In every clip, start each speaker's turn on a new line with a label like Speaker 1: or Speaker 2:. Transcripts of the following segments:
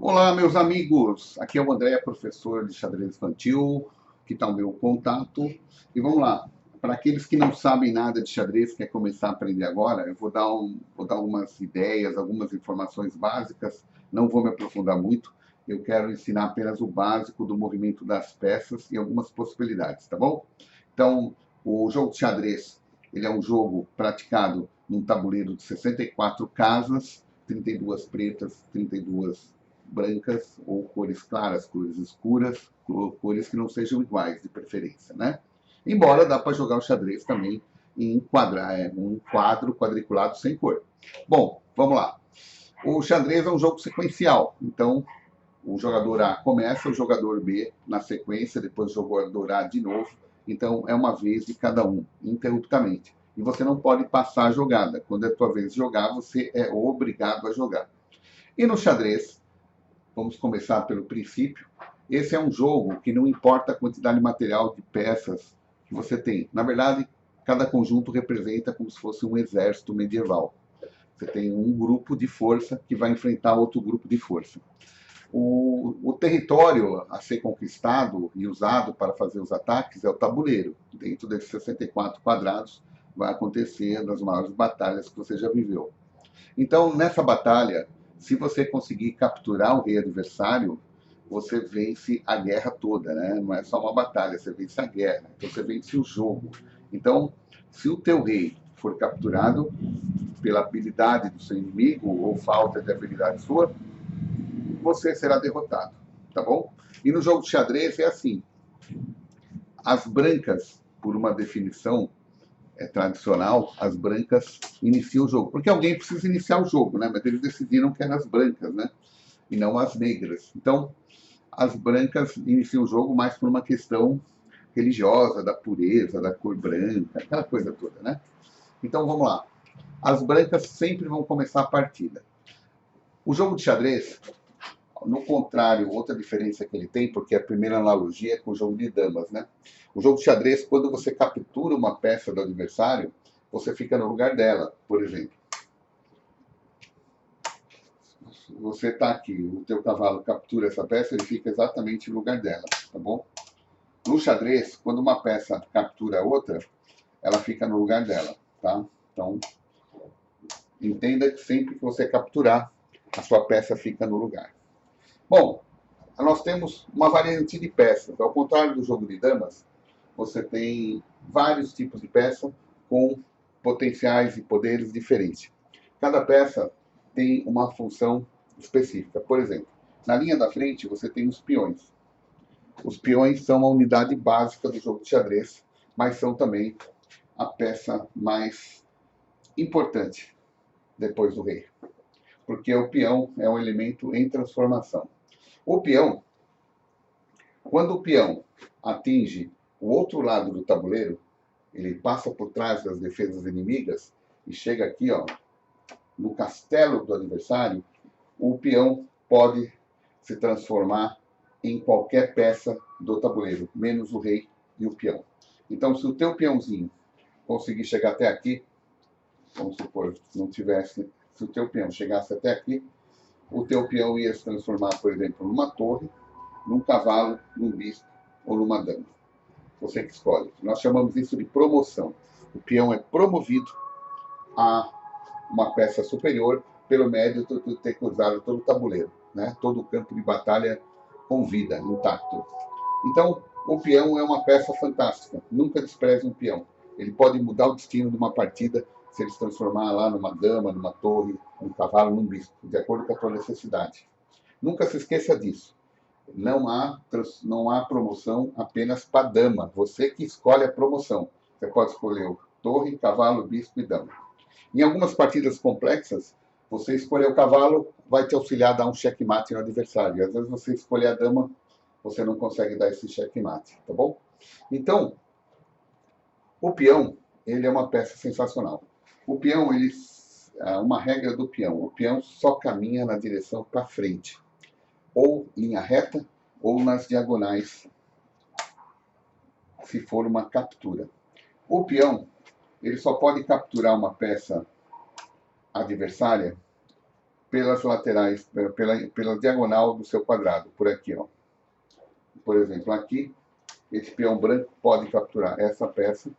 Speaker 1: Olá, meus amigos. Aqui é o André, professor de xadrez infantil. Aqui está o meu contato. E vamos lá. Para aqueles que não sabem nada de xadrez, quer começar a aprender agora, eu vou dar algumas ideias, algumas informações básicas. Não vou me aprofundar muito. Eu quero ensinar apenas o básico do movimento das peças e algumas possibilidades, tá bom? Então, o jogo de xadrez, ele é um jogo praticado num tabuleiro de 64 casas, 32 pretas, 32 brancas ou cores claras, cores escuras, cores que não sejam iguais, de preferência, né? Embora dá para jogar o xadrez também em um quadro quadriculado sem cor. Bom, vamos lá. O xadrez é um jogo sequencial, então o jogador A começa, o jogador B na sequência, depois o jogador A de novo. Então é uma vez de cada um, interruptamente. E você não pode passar a jogada. Quando é a tua vez de jogar, você é obrigado a jogar. E no xadrez, vamos começar pelo princípio. Esse é um jogo que não importa a quantidade de material de peças que você tem. Na verdade, cada conjunto representa como se fosse um exército medieval. Você tem um grupo de força que vai enfrentar outro grupo de força. O território a ser conquistado e usado para fazer os ataques é o tabuleiro. Dentro desses 64 quadrados vai acontecer das maiores batalhas que você já viveu. Então, nessa batalha, se você conseguir capturar o rei adversário, você vence a guerra toda, né? Não é só uma batalha, você vence a guerra, então você vence o jogo. Então, se o teu rei for capturado pela habilidade do seu inimigo ou falta de habilidade sua, você será derrotado, tá bom? E no jogo de xadrez é assim, as brancas, por uma definição tradicional, as brancas iniciam o jogo. Porque alguém precisa iniciar o jogo, né? Mas eles decidiram que eram as brancas, né? E não as negras. Então, as brancas iniciam o jogo mais por uma questão religiosa, da pureza, da cor branca, aquela coisa toda, né? Então, vamos lá. As brancas sempre vão começar a partida. O jogo de xadrez, no contrário, outra diferença que ele tem, porque a primeira analogia é com o jogo de damas, né? O jogo de xadrez, quando você captura uma peça do adversário, você fica no lugar dela, por exemplo. Você está aqui, o teu cavalo captura essa peça, ele fica exatamente no lugar dela, tá bom? No xadrez, quando uma peça captura a outra, ela fica no lugar dela, tá? Então, entenda que sempre que você capturar, a sua peça fica no lugar. Bom, nós temos uma variante de peças. Ao contrário do jogo de damas, você tem vários tipos de peça com potenciais e poderes diferentes. Cada peça tem uma função específica. Por exemplo, na linha da frente você tem os peões. Os peões são a unidade básica do jogo de xadrez, mas são também a peça mais importante depois do rei. Porque o peão é um elemento em transformação. O peão, quando o peão atinge o outro lado do tabuleiro, ele passa por trás das defesas inimigas e chega aqui, ó, no castelo do adversário, o peão pode se transformar em qualquer peça do tabuleiro, menos o rei e o peão. Então, se o teu peãozinho conseguir chegar até aqui, vamos supor, não tivesse, se o teu peão chegasse até aqui, o teu peão ia se transformar, por exemplo, numa torre, num cavalo, num bispo ou numa dama. Você que escolhe. Nós chamamos isso de promoção. O peão é promovido a uma peça superior pelo mérito de ter cruzado todo o tabuleiro, né? Todo o campo de batalha com vida, intacto. Então, o peão é uma peça fantástica. Nunca despreze um peão. Ele pode mudar o destino de uma partida se ele se transformar lá numa dama, numa torre, num cavalo, num bispo, de acordo com a tua necessidade. Nunca se esqueça disso. Não há promoção apenas para dama. Você que escolhe a promoção. Você pode escolher o torre, cavalo, bispo e dama. Em algumas partidas complexas, você escolher o cavalo vai te auxiliar a dar um checkmate no adversário. E às vezes você escolher a dama, você não consegue dar esse checkmate, tá bom? Então, o peão, ele é uma peça sensacional. O peão, uma regra do peão, o peão só caminha na direção para frente, ou linha reta, ou nas diagonais, se for uma captura. O peão, ele só pode capturar uma peça adversária pelas laterais, pela diagonal do seu quadrado, por aqui, ó. Por exemplo, aqui, esse peão branco pode capturar essa peça,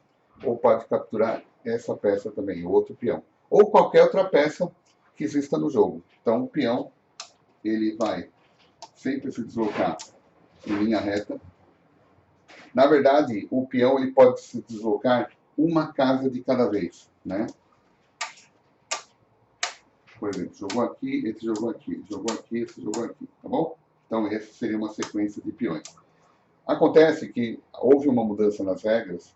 Speaker 1: ou pode capturar essa peça também, o outro peão. Ou qualquer outra peça que exista no jogo. Então, o peão, ele vai sempre se deslocar em linha reta. Na verdade, o peão ele pode se deslocar uma casa de cada vez, né? Por exemplo, jogou aqui, esse jogou aqui, jogou aqui, esse jogou aqui, tá bom? Então, essa seria uma sequência de peões. Acontece que houve uma mudança nas regras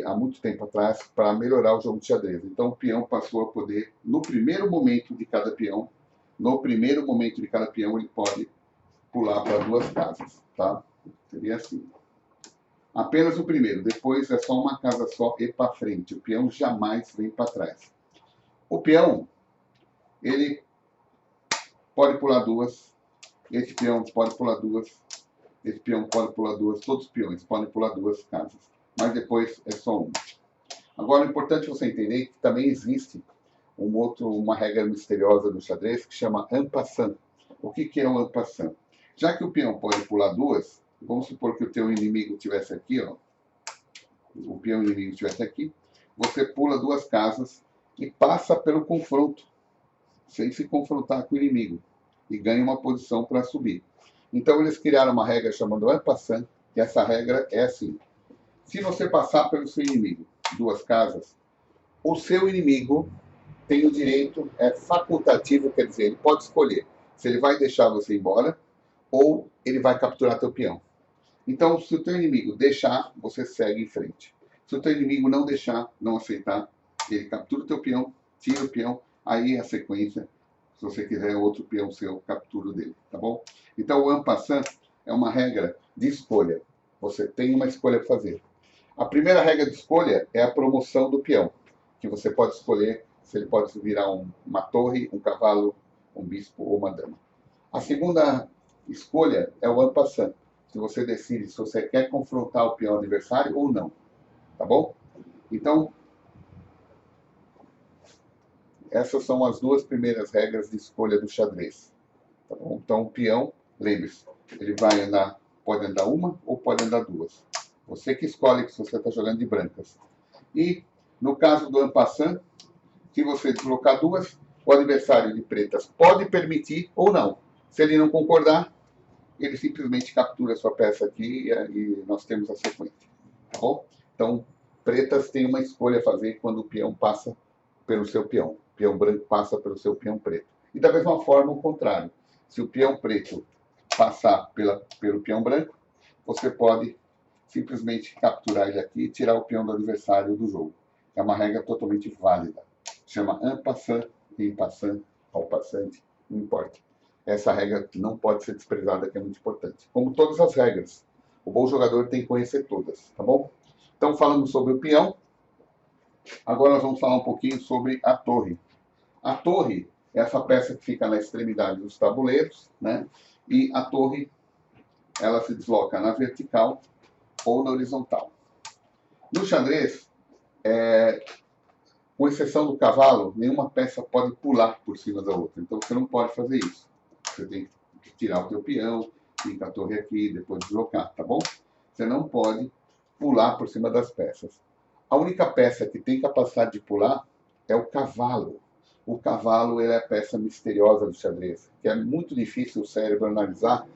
Speaker 1: há muito tempo atrás para melhorar o jogo de xadrez. Então, o peão passou a poder, no primeiro momento de cada peão, ele pode pular para duas casas, tá? Seria assim. Apenas o primeiro, depois é só uma casa só e para frente. O peão jamais vem para trás. O peão, ele pode pular duas, esse peão pode pular duas, esse peão pode pular duas, todos os peões podem pular duas casas, mas depois é só uma. Agora, é importante você entender que também existe uma regra misteriosa do xadrez que chama en passant. O que é o en passant? Já que o peão pode pular duas, vamos supor que o teu inimigo estivesse aqui, ó, o peão inimigo estivesse aqui, você pula duas casas e passa pelo confronto, sem se confrontar com o inimigo, e ganha uma posição para subir. Então eles criaram uma regra chamada en passant, que essa regra é assim: se você passar pelo seu inimigo duas casas, o seu inimigo tem o direito, é facultativo, quer dizer, ele pode escolher se ele vai deixar você embora ou ele vai capturar teu peão. Então, se o teu inimigo deixar, você segue em frente. Se o teu inimigo não deixar, não aceitar, ele captura o teu peão, tira o peão, aí a sequência, se você quiser outro peão seu, captura o dele, tá bom? Então, o en passant é uma regra de escolha. Você tem uma escolha para fazer. A primeira regra de escolha é a promoção do peão, que você pode escolher se ele pode virar uma torre, um cavalo, um bispo ou uma dama. A segunda escolha é o en passant, se você decide se você quer confrontar o peão adversário ou não, tá bom? Então, essas são as duas primeiras regras de escolha do xadrez, tá bom? Então, o peão, lembre-se, ele vai andar, pode andar uma ou pode andar duas. Você que escolhe se você está jogando de brancas. E, no caso do en passant, se você deslocar duas, o adversário de pretas pode permitir ou não. Se ele não concordar, ele simplesmente captura a sua peça aqui e nós temos a sequência. Tá bom? Então, pretas têm uma escolha a fazer quando o peão passa pelo seu peão. O peão branco passa pelo seu peão preto. E da mesma forma, o contrário. Se o peão preto passar pelo peão branco, você pode simplesmente capturar ele aqui e tirar o peão do adversário do jogo. É uma regra totalmente válida. Chama en passant, en passant, en passant, não importa. Essa regra não pode ser desprezada, que é muito importante. Como todas as regras, o bom jogador tem que conhecer todas, tá bom? Então, falando sobre o peão, agora nós vamos falar um pouquinho sobre a torre. A torre é essa peça que fica na extremidade dos tabuleiros, né? E a torre, ela se desloca na vertical ou na horizontal. No xadrez, com exceção do cavalo, nenhuma peça pode pular por cima da outra. Então, você não pode fazer isso. Você tem que tirar o teu peão, fica a torre aqui, depois deslocar, tá bom? Você não pode pular por cima das peças. A única peça que tem capacidade de pular é o cavalo. O cavalo é a peça misteriosa do xadrez, que é muito difícil o cérebro analisar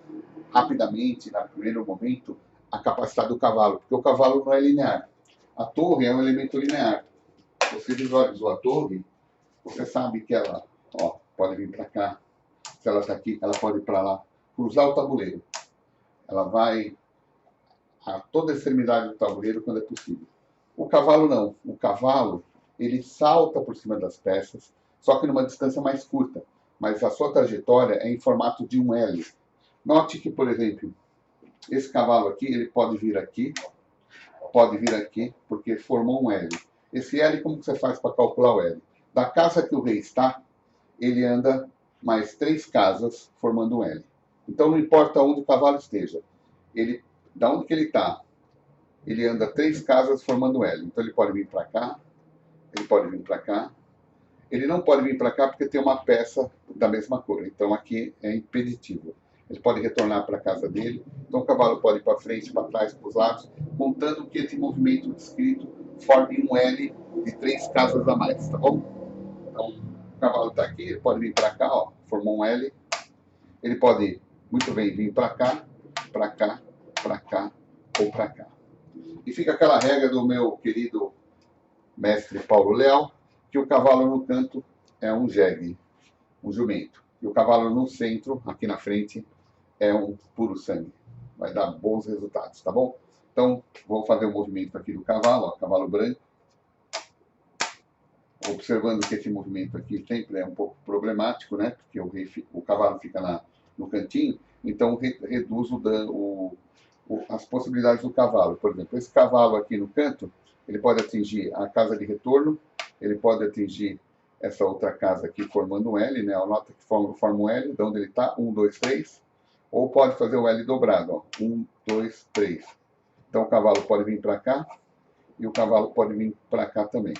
Speaker 1: rapidamente, no primeiro momento, a capacidade do cavalo, porque o cavalo não é linear. A torre é um elemento linear. Você visualizou a torre, você sabe que ela pode vir para cá. Se ela está aqui, ela pode ir para lá. Cruzar o tabuleiro. Ela vai a toda a extremidade do tabuleiro quando é possível. O cavalo não. O cavalo, ele salta por cima das peças, só que numa distância mais curta. Mas a sua trajetória é em formato de um L. Note que, por exemplo, esse cavalo aqui, ele pode vir aqui, porque formou um L. Esse L, como que você faz para calcular o L? Da casa que o rei está, ele anda mais 3 casas formando um L. Então, não importa onde o cavalo esteja, da onde que ele está, ele anda 3 casas formando um L. Então, ele pode vir para cá, ele pode vir para cá, ele não pode vir para cá porque tem uma peça da mesma cor. Então aqui é impeditivo. Ele pode retornar para a casa dele. Então o cavalo pode ir para frente, para trás, para os lados, contando que esse movimento descrito forme um L de 3 casas a mais, tá bom? Então o cavalo está aqui, ele pode vir para cá, ó, formou um L. Ele pode muito bem vir para cá, para cá, para cá ou para cá. E fica aquela regra do meu querido mestre Paulo Leal, que o cavalo no canto é um jegue, um jumento. E o cavalo no centro, aqui na frente, é um puro sangue. Vai dar bons resultados, tá bom? Então, vou fazer o movimento aqui do cavalo, ó, cavalo branco. Observando que esse movimento aqui sempre é um pouco problemático, né? Porque o cavalo fica no cantinho, então reduz as possibilidades do cavalo. Por exemplo, esse cavalo aqui no canto, ele pode atingir a casa de retorno, ele pode atingir essa outra casa aqui formando um L, né? A nota que forma um L, de onde ele está, 1, 2, 3. Ou pode fazer o L dobrado, ó, 1, 2, 3. Então o cavalo pode vir para cá e o cavalo pode vir para cá também.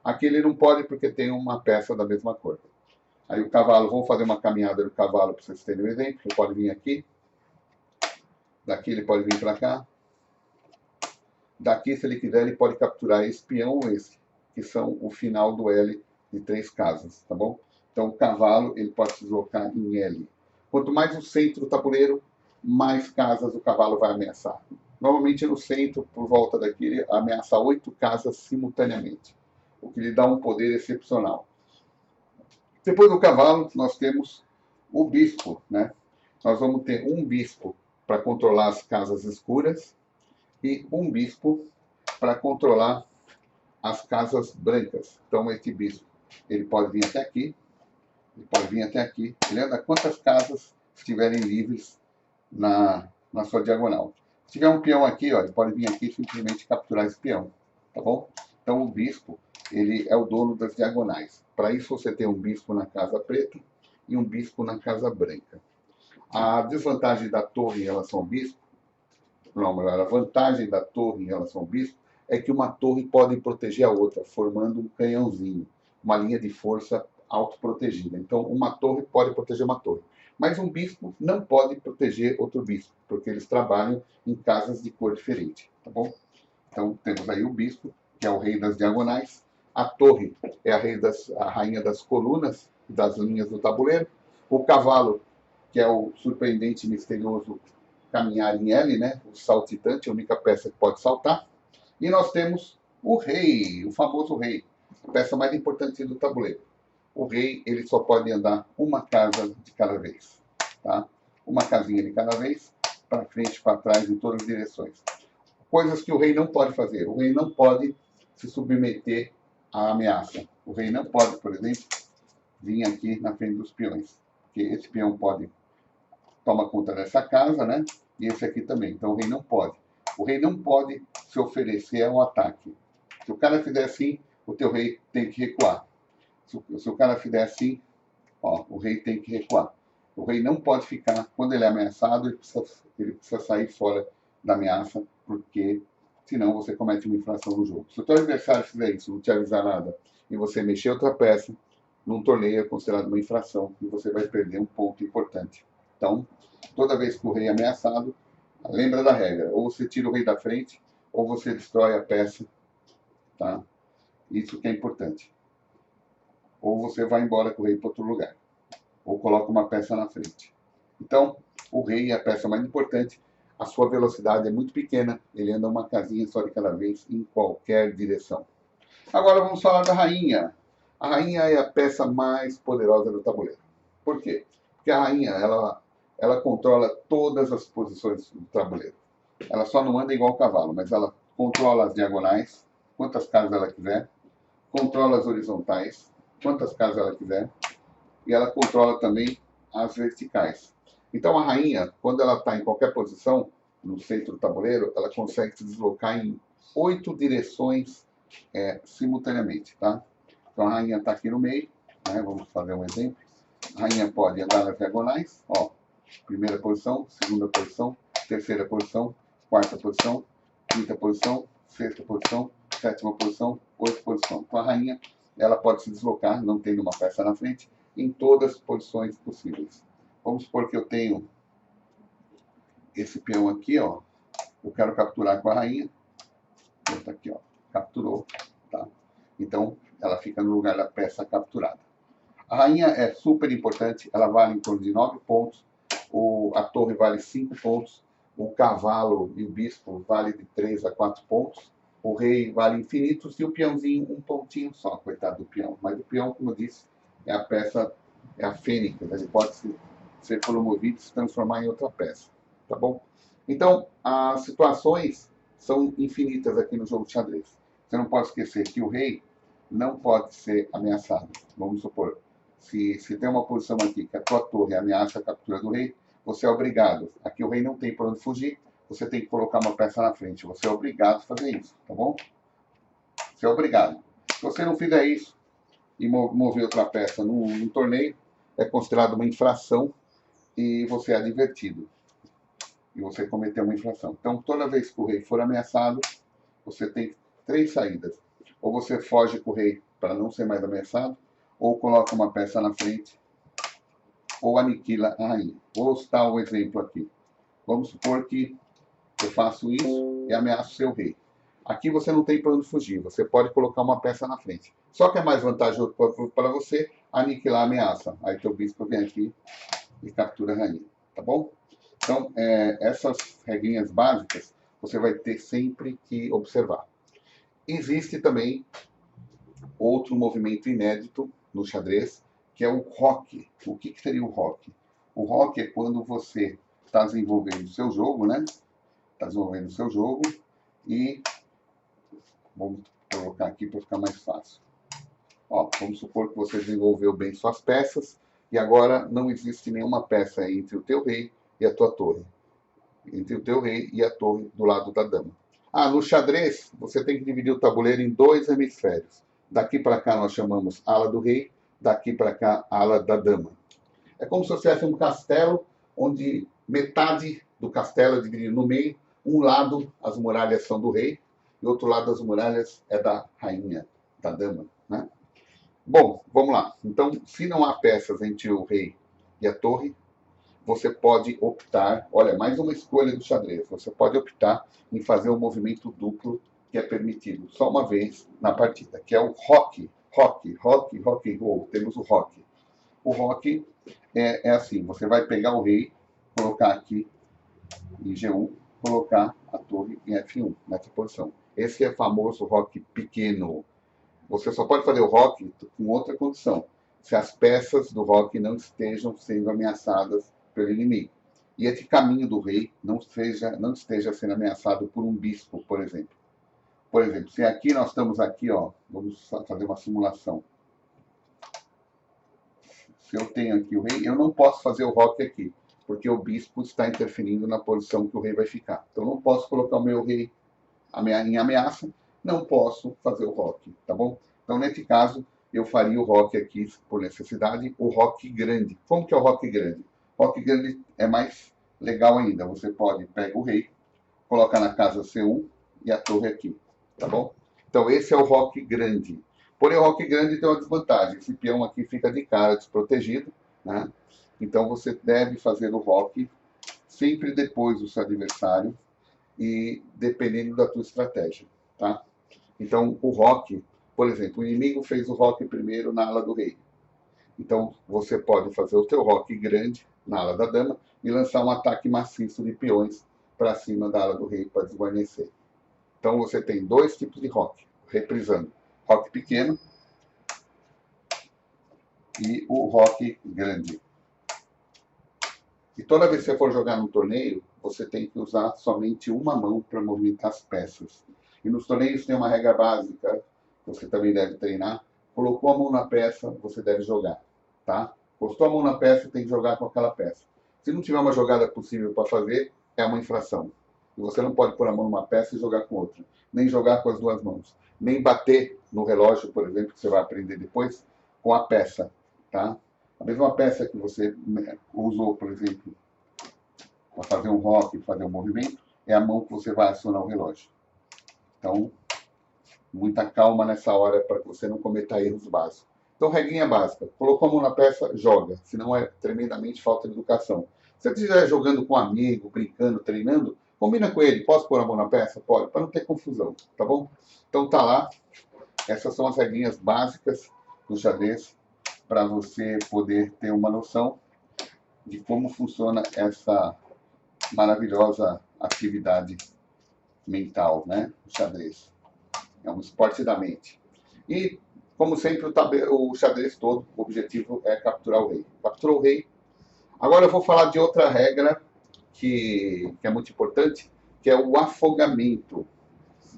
Speaker 1: Aqui ele não pode porque tem uma peça da mesma cor. Aí o cavalo, vamos fazer uma caminhada do cavalo para vocês terem um exemplo. Ele pode vir aqui. Daqui ele pode vir para cá. Daqui, se ele quiser, ele pode capturar esse peão ou esse, que são o final do L de 3 casas, tá bom? Então o cavalo ele pode se deslocar em L. Quanto mais o centro do tabuleiro, mais casas o cavalo vai ameaçar. Normalmente no centro, por volta daqui, ele ameaça 8 casas simultaneamente, o que lhe dá um poder excepcional. Depois do cavalo, nós temos o bispo, né? Nós vamos ter um bispo para controlar as casas escuras e um bispo para controlar as casas brancas. Então, esse bispo, ele pode vir até aqui, ele pode vir até aqui, ele anda quantas casas estiverem livres na sua diagonal. Se tiver um peão aqui, ó, ele pode vir aqui e simplesmente capturar esse peão, tá bom? Então, o bispo, ele é o dono das diagonais. Para isso, você tem um bispo na casa preta e um bispo na casa branca. A desvantagem da torre em relação ao bispo, não, melhor, a vantagem da torre em relação ao bispo é que uma torre pode proteger a outra, formando um canhãozinho, uma linha de força autoprotegida. Então, uma torre pode proteger uma torre. Mas um bispo não pode proteger outro bispo, porque eles trabalham em casas de cor diferente, tá bom? Então, temos aí o bispo, que é o rei das diagonais. A torre é a rainha das colunas e das linhas do tabuleiro. O cavalo, que é o surpreendente e misterioso caminhar em L, né? O saltitante, a única peça que pode saltar. E nós temos o rei, o famoso rei, a peça mais importante do tabuleiro. O rei, ele só pode andar uma casa de cada vez, tá? Uma casinha de cada vez, para frente, para trás, em todas as direções. Coisas que o rei não pode fazer. O rei não pode se submeter à ameaça. O rei não pode, por exemplo, vir aqui na frente dos peões. Porque esse peão pode tomar conta dessa casa, né? E esse aqui também. Então o rei não pode. O rei não pode se oferecer ao ataque. Se o cara fizer assim, o teu rei tem que recuar. Se o cara fizer assim, ó, o rei tem que recuar. O rei não pode ficar, quando ele é ameaçado, ele precisa sair fora da ameaça, porque senão você comete uma infração no jogo. Se o teu adversário fizer isso, não te avisar nada, e você mexer outra peça, num torneio é considerado uma infração, e você vai perder um ponto importante. Então, toda vez que o rei é ameaçado, lembra da regra, ou você tira o rei da frente, ou você destrói a peça, tá? Isso que é importante. Ou você vai embora com o rei para outro lugar, ou coloca uma peça na frente. Então, o rei é a peça mais importante, a sua velocidade é muito pequena, ele anda uma casinha só de cada vez, em qualquer direção. Agora vamos falar da rainha. A rainha é a peça mais poderosa do tabuleiro. Por quê? Porque a rainha, ela controla todas as posições do tabuleiro. Ela só não anda igual o cavalo, mas ela controla as diagonais, quantas casas ela quiser, controla as horizontais, quantas casas ela quiser, e ela controla também as verticais. Então a rainha, quando ela está em qualquer posição, no centro do tabuleiro, ela consegue se deslocar em 8 direções simultaneamente, tá? Então a rainha está aqui no meio, né? Vamos fazer um exemplo. A rainha pode andar nas diagonais, ó, primeira posição, segunda posição, terceira posição, quarta posição, quinta posição, sexta posição, sétima posição, oitava posição. Então a rainha ela pode se deslocar, não tendo uma peça na frente, em todas as posições possíveis. Vamos supor que eu tenho esse peão aqui, ó. Eu quero capturar com a rainha. Tá aqui, ó. Capturou, tá? Então, ela fica no lugar da peça capturada. A rainha é super importante, ela vale em torno de 9 pontos, a torre vale 5 pontos, o cavalo e o bispo vale de 3 a 4 pontos, o rei vale infinitos e o peãozinho um pontinho só, coitado do peão. Mas o peão, como eu disse, é a peça, é a fênix, ele pode ser promovido e se transformar em outra peça, tá bom? Então, as situações são infinitas aqui no jogo de xadrez. Você não pode esquecer que o rei não pode ser ameaçado. Vamos supor, se tem uma posição aqui que a tua torre ameaça a captura do rei, você é obrigado. Aqui o rei não tem por onde fugir, você tem que colocar uma peça na frente. Você é obrigado a fazer isso, tá bom? Você é obrigado. Se você não fizer isso e mover outra peça num torneio, é considerado uma infração e você é advertido. E você cometeu uma infração. Então, toda vez que o rei for ameaçado, você tem 3 saídas. Ou você foge com o rei para não ser mais ameaçado, ou coloca uma peça na frente, ou aniquila a rainha. Vou citar um exemplo aqui. Vamos supor que eu faço isso e ameaço seu rei. Aqui você não tem para onde fugir, você pode colocar uma peça na frente. Só que é mais vantajoso para você aniquilar a ameaça. Aí teu bispo vem aqui e captura a rainha, tá bom? Então, essas regrinhas básicas você vai ter sempre que observar. Existe também outro movimento inédito no xadrez, que é o roque. O que seria o roque? O roque é quando você está desenvolvendo o seu jogo, né? Está desenvolvendo o seu jogo e... Vamos colocar aqui para ficar mais fácil. Ó, vamos supor que você desenvolveu bem suas peças e agora não existe nenhuma peça entre o teu rei e a tua torre. Entre o teu rei e a torre do lado da dama. Ah, no xadrez, você tem que dividir o tabuleiro em 2 hemisférios. Daqui para cá nós chamamos ala do rei, daqui para cá ala da dama. É como se fosse um castelo, onde metade do castelo é dividido no meio. Um lado, as muralhas são do rei, e outro lado, as muralhas é da rainha, da dama, né? Bom, vamos lá. Então, se não há peças entre o rei e a torre, você pode optar, olha, mais uma escolha do xadrez, você pode optar em fazer um movimento duplo que é permitido só uma vez na partida, que é o roque, roll, temos o roque. O roque é assim, você vai pegar o rei, colocar aqui em G1, colocar a torre em F1, nessa posição. Esse é o famoso roque pequeno. Você só pode fazer o roque com outra condição, se as peças do roque não estejam sendo ameaçadas pelo inimigo. E esse caminho do rei não esteja sendo ameaçado por um bispo, por exemplo. Por exemplo, se aqui nós estamos aqui, ó, vamos fazer uma simulação. Se eu tenho aqui o rei, eu não posso fazer o roque aqui, porque o bispo está interferindo na posição que o rei vai ficar. Então, eu não posso colocar o meu rei em ameaça, não posso fazer o roque, tá bom? Então, nesse caso, eu faria o roque aqui, por necessidade, o roque grande. Como que é o roque grande? O roque grande é mais legal ainda. Você pode pegar o rei, colocar na casa C1 e a torre aqui, tá bom? Então, esse é o roque grande. Porém, o roque grande tem uma desvantagem. Esse peão aqui fica de cara, desprotegido, né? Então, você deve fazer o roque sempre depois do seu adversário e dependendo da tua estratégia, tá? Então, o roque, por exemplo, o inimigo fez o roque primeiro na ala do rei. Então, você pode fazer o teu roque grande na ala da dama e lançar um ataque maciço de peões para cima da ala do rei para desguarnecer. Então, você tem 2 tipos de roque, reprisando. Roque pequeno e o roque grande. E toda vez que você for jogar no torneio, você tem que usar somente uma mão para movimentar as peças. E nos torneios tem uma regra básica, que você também deve treinar. Colocou a mão na peça, você deve jogar, tá? Postou a mão na peça, tem que jogar com aquela peça. Se não tiver uma jogada possível para fazer, é uma infração. E você não pode pôr a mão numa peça e jogar com outra. Nem jogar com as 2 mãos. Nem bater no relógio, por exemplo, que você vai aprender depois, com a peça, tá? A mesma peça que você usou, por exemplo, para fazer um roque, fazer um movimento, é a mão que você vai acionar o relógio. Então, Muita calma nessa hora para que você não cometa erros básicos. Então, regrinha básica: colocou a mão na peça, joga, senão é tremendamente falta de educação. Se você estiver jogando com um amigo, brincando, treinando, combina com ele: posso pôr a mão na peça? Pode, para não ter confusão, tá bom? Então tá lá, essas são as regrinhas básicas do xadrez para você poder ter uma noção de como funciona essa maravilhosa atividade mental, né? O xadrez. É um esporte da mente. E, como sempre, o xadrez todo, o objetivo é capturar o rei. Capturou o rei. Agora eu vou falar de outra regra que é muito importante, que é o afogamento.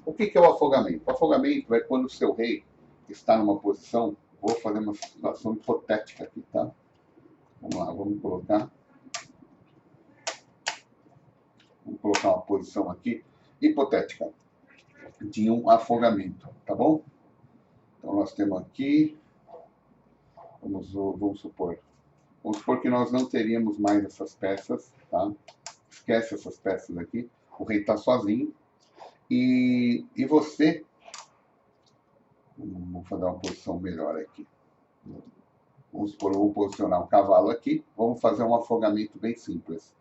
Speaker 1: O que é o afogamento? O afogamento é quando o seu rei está numa posição. Vou fazer uma situação hipotética aqui, tá? Vamos lá, vamos colocar uma posição aqui hipotética de um afogamento, tá bom? Então nós temos aqui, vamos supor que nós não teríamos mais essas peças, tá? Esquece essas peças aqui. O rei está sozinho e você, vamos fazer uma posição melhor aqui. Vamos posicionar um cavalo aqui. Vamos fazer um afogamento bem simples.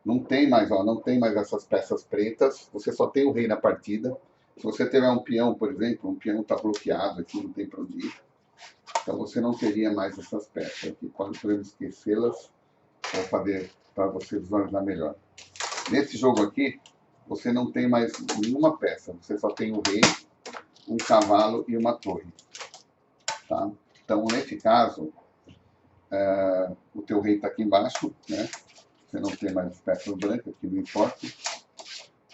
Speaker 1: Não tem mais essas peças pretas. Você só tem o rei na partida. Se você tiver um peão, por exemplo, um peão está bloqueado aqui, não tem para onde ir. Então você não teria mais essas peças aqui. Podemos esquecê-las. Vou fazer para você visualizar melhor. Nesse jogo aqui, você não tem mais nenhuma peça. Você só tem o rei, um cavalo e uma torre. Tá? Então, nesse caso, o teu rei está aqui embaixo, né? Você não tem mais peças brancas, que não importa.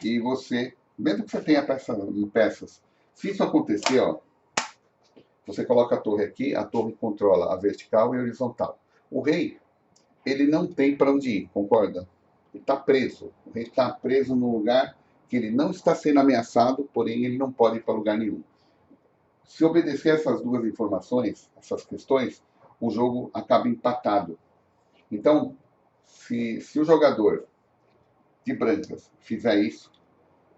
Speaker 1: E você, mesmo que você tenha peças, se isso acontecer, ó, você coloca a torre aqui, a torre controla a vertical e a horizontal. O rei, ele não tem para onde ir, concorda? Ele está preso. O rei está preso num lugar que ele não está sendo ameaçado, porém ele não pode ir para lugar nenhum. Se obedecer essas duas informações, essas questões, o jogo acaba empatado. Então, se o jogador de brancas fizer isso,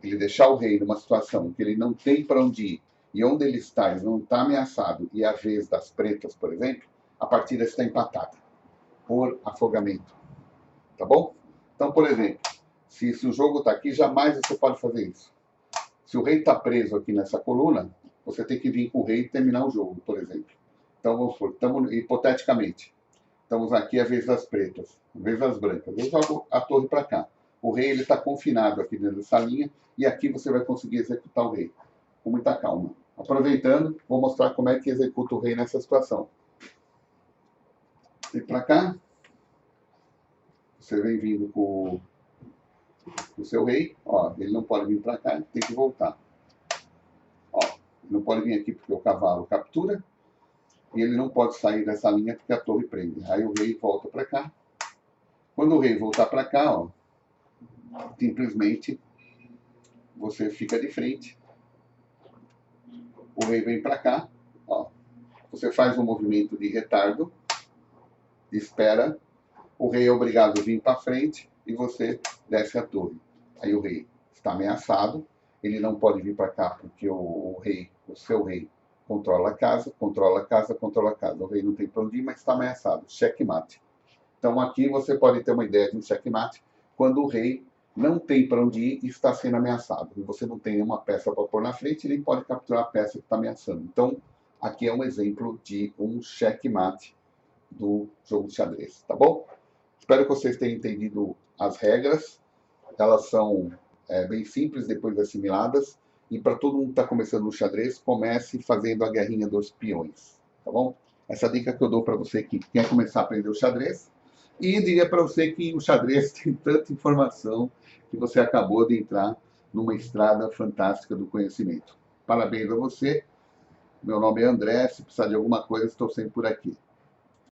Speaker 1: ele deixar o rei numa situação que ele não tem para onde ir, e onde ele está, ele não está ameaçado, e a vez das pretas, por exemplo, a partida está empatada por afogamento. Tá bom? Então, por exemplo, se o jogo está aqui, jamais você pode fazer isso. Se o rei está preso aqui nessa coluna, você tem que vir com o rei e terminar o jogo, por exemplo. Então, vamos supor, hipoteticamente, estamos aqui a vez das pretas, a vez das brancas. Eu jogo a torre para cá. O rei está confinado aqui dentro dessa linha e aqui você vai conseguir executar o rei com muita calma. Aproveitando, vou mostrar como é que executa o rei nessa situação. E para cá, você vem vindo com o seu rei. Ó, ele não pode vir para cá, ele tem que voltar. Ó, ele não pode vir aqui porque o cavalo captura. E ele não pode sair dessa linha porque a torre prende. Aí o rei volta para cá. Quando o rei voltar para cá, ó, simplesmente você fica de frente. O rei vem para cá. Ó, você faz um movimento de retardo, espera. O rei é obrigado a vir para frente e você desce a torre. Aí o rei está ameaçado. Ele não pode vir para cá porque o seu rei, controla a casa, controla a casa, controla a casa. O rei não tem para onde ir, mas está ameaçado. Checkmate. Então aqui você pode ter uma ideia de um checkmate quando o rei não tem para onde ir e está sendo ameaçado. E você não tem nenhuma peça para pôr na frente, nem pode capturar a peça que está ameaçando. Então aqui é um exemplo de um checkmate do jogo de xadrez, tá bom? Espero que vocês tenham entendido as regras. Elas são bem simples depois assimiladas. E para todo mundo que está começando no xadrez, comece fazendo a guerrinha dos peões, tá bom? Essa é a dica que eu dou para você que quer começar a aprender o xadrez. E diria para você que o xadrez tem tanta informação que você acabou de entrar numa estrada fantástica do conhecimento. Parabéns a você. Meu nome é André. Se precisar de alguma coisa, estou sempre por aqui.